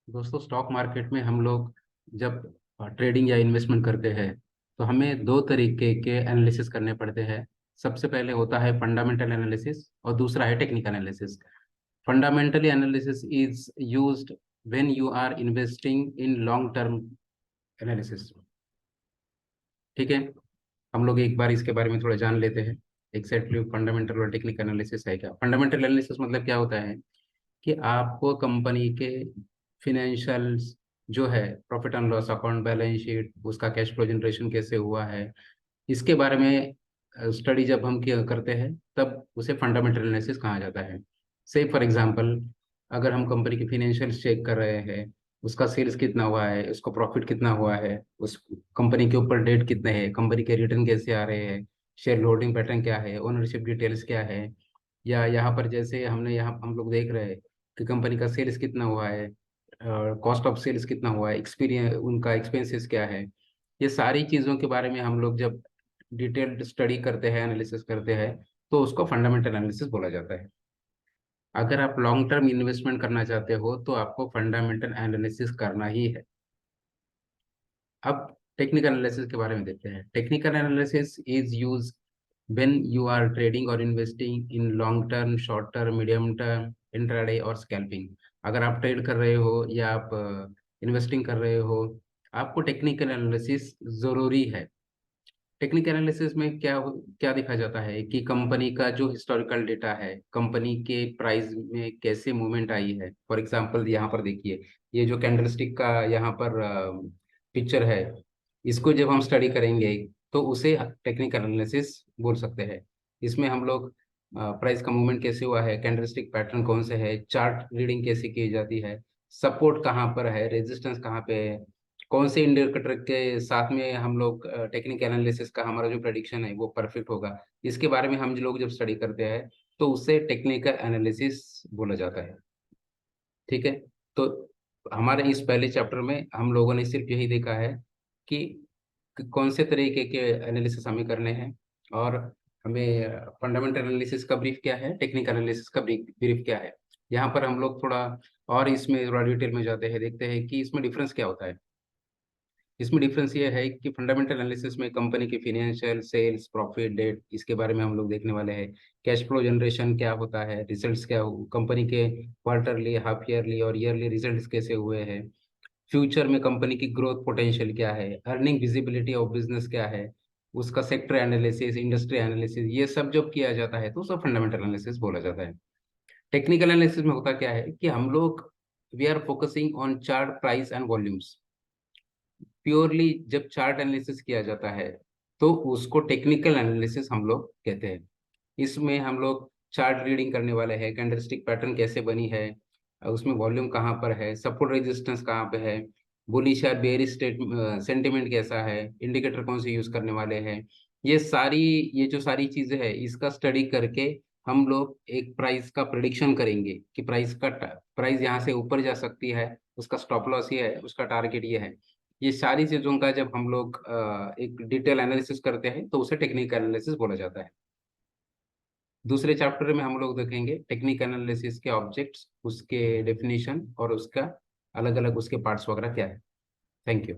दोस्तों, stock market में हम लोग जब ट्रेडिंग या इन्वेस्टमेंट करते हैं तो हमें दो तरीके के एनालिसिस करने पड़ते हैं। सबसे पहले होता है फंडामेंटल एनालिसिस और दूसरा है technical analysis. Fundamentally analysis is used when you are investing in long term analysis. ठीक है, हम लोग एक बार इसके बारे में थोड़ा जान लेते हैं। एग्जैक्टली फंडामेंटल और टेक्निकल एनालिसिस है क्या? फंडामेंटल एनालिसिस मतलब क्या होता है कि आपको कंपनी के फिनेंशियल्स जो है, profit and loss account, balance sheet, उसका कैश फ्लो जनरेशन कैसे हुआ है, इसके बारे में स्टडी जब हम किया करते हैं तब उसे फंडामेंटल एनालिसिस कहा जाता है। से फॉर एग्जांपल, अगर हम कंपनी के फिनेंशियल्स चेक कर रहे हैं, उसका सेल्स कितना हुआ है, उसका प्रॉफिट कितना हुआ है, उस कंपनी के ऊपर डेट कितने हैं, कंपनी के रिटर्न कैसे आ रहे हैं, शेयर होल्डिंग पैटर्न क्या है, ओनरशिप डिटेल्स क्या है, या यहाँ पर जैसे हमने यहाँ हम लोग देख रहे हैं कि कंपनी का सेल्स कितना हुआ है, कॉस्ट ऑफ सेल्स कितना हुआ है, एक्सपीरियंस, उनका एक्सपेंसेस क्या है। ये सारी चीज़ों के बारे में हम लोग जब डिटेल्ड स्टडी करते हैं, एनालिसिस करते हैं, तो उसको फंडामेंटल एनालिसिस बोला जाता है। अगर आप लॉन्ग टर्म इन्वेस्टमेंट करना चाहते हो तो आपको फंडामेंटल एनालिसिस करना ही है। अब टेक्निकल एनालिसिस के बारे में देखते हैं। Technical analysis is use when you are trading और investing in long term, short term, medium term, intraday और स्कैल्पिंग। अगर आप ट्रेड कर रहे हो या आप इन्वेस्टिंग कर रहे हो, आपको टेक्निकल एनालिसिस जरूरी है। टेक्निकल एनालिसिस में क्या देखा जाता है कि कंपनी का जो हिस्टोरिकल डेटा है, कंपनी के प्राइस में कैसे मूवमेंट आई है। फॉर एग्जांपल, यहाँ पर देखिए, ये जो कैंडलस्टिक का यहाँ पर पिक्चर है, इसको जब हम स्टडी करेंगे तो उसे टेक्निकल एनालिसिस बोल सकते हैं। इसमें हम लोग प्राइस का मूवमेंट कैसे हुआ है, कैंडलस्टिक पैटर्न कौन से है, चार्ट रीडिंग कैसे की जाती है, सपोर्ट कहाँ पर है, रेजिस्टेंस कहाँ पे है, कौन से इंडिकेटर के साथ में हम लोग टेक्निकल एनालिसिस का हमारा जो प्रेडिक्शन है वो परफेक्ट होगा। इसके बारे में हम लोग जब स्टडी करते हैं तो उसे टेक्निकल एनालिसिस बोला जाता है। ठीक है, तो हमारे इस पहले चैप्टर में हम लोगों ने सिर्फ यही देखा है कि कौन से तरीके के एनालिसिस हमें करने हैं, और हमें फंडामेंटल एनालिसिस का ब्रीफ क्या है, टेक्निकल एनालिसिस का ब्रीफ क्या है। यहाँ पर हम लोग थोड़ा और इसमें थोड़ा डिटेल में जाते हैं, देखते हैं कि इसमें डिफरेंस क्या होता है। इसमें डिफरेंस ये है कि फंडामेंटल एनालिसिस में कंपनी की फिनेंशियल, सेल्स, प्रॉफिट, डेट, इसके बारे में हम लोग देखने वाले हैं। कैश फ्लो जनरेशन क्या होता है, रिजल्ट्स क्या कंपनी के क्वार्टरली, हाफ ईयरली और ईयरली रिजल्ट्स कैसे हुए हैं, फ्यूचर में कंपनी की ग्रोथ पोटेंशियल क्या है, अर्निंग विजिबिलिटी ऑफ बिजनेस क्या है, उसका सेक्टर एनालिसिस, इंडस्ट्री एनालिसिस, ये सब जब किया जाता है तो उसको फंडामेंटल एनालिसिस बोला जाता है। टेक्निकल एनालिसिस में होता क्या है कि हम लोग we are focusing on chart, price and volumes. Purely जब चार्ट एनालिसिस किया जाता है तो उसको टेक्निकल एनालिसिस हम लोग कहते हैं। इसमें हम लोग चार्ट रीडिंग करने वाले हैं, कैंडलस्टिक पैटर्न कैसे बनी है, उसमें वॉल्यूम कहाँ पर है, सपोर्ट रेजिस्टेंस कहाँ पे है, बुलिश या बेरिश स्टेट सेंटिमेंट कैसा है, इंडिकेटर कौन से यूज करने वाले हैं। ये सारी ये जो सारी चीजें हैं, इसका स्टडी करके हम लोग एक प्राइस का प्रिडिक्शन करेंगे कि प्राइस यहाँ से ऊपर जा सकती है, उसका स्टॉप लॉस ये है, उसका टारगेट ये है। ये सारी चीजों का जब हम लोग एक डिटेल एनालिसिस करते हैं तो उसे टेक्निकल एनालिसिस बोला जाता है। दूसरे चैप्टर में हम लोग देखेंगे टेक्निकल एनालिसिस के ऑब्जेक्ट्स, उसके डेफिनेशन और उसका अलग अलग उसके पार्ट्स वगैरह क्या है। Thank you.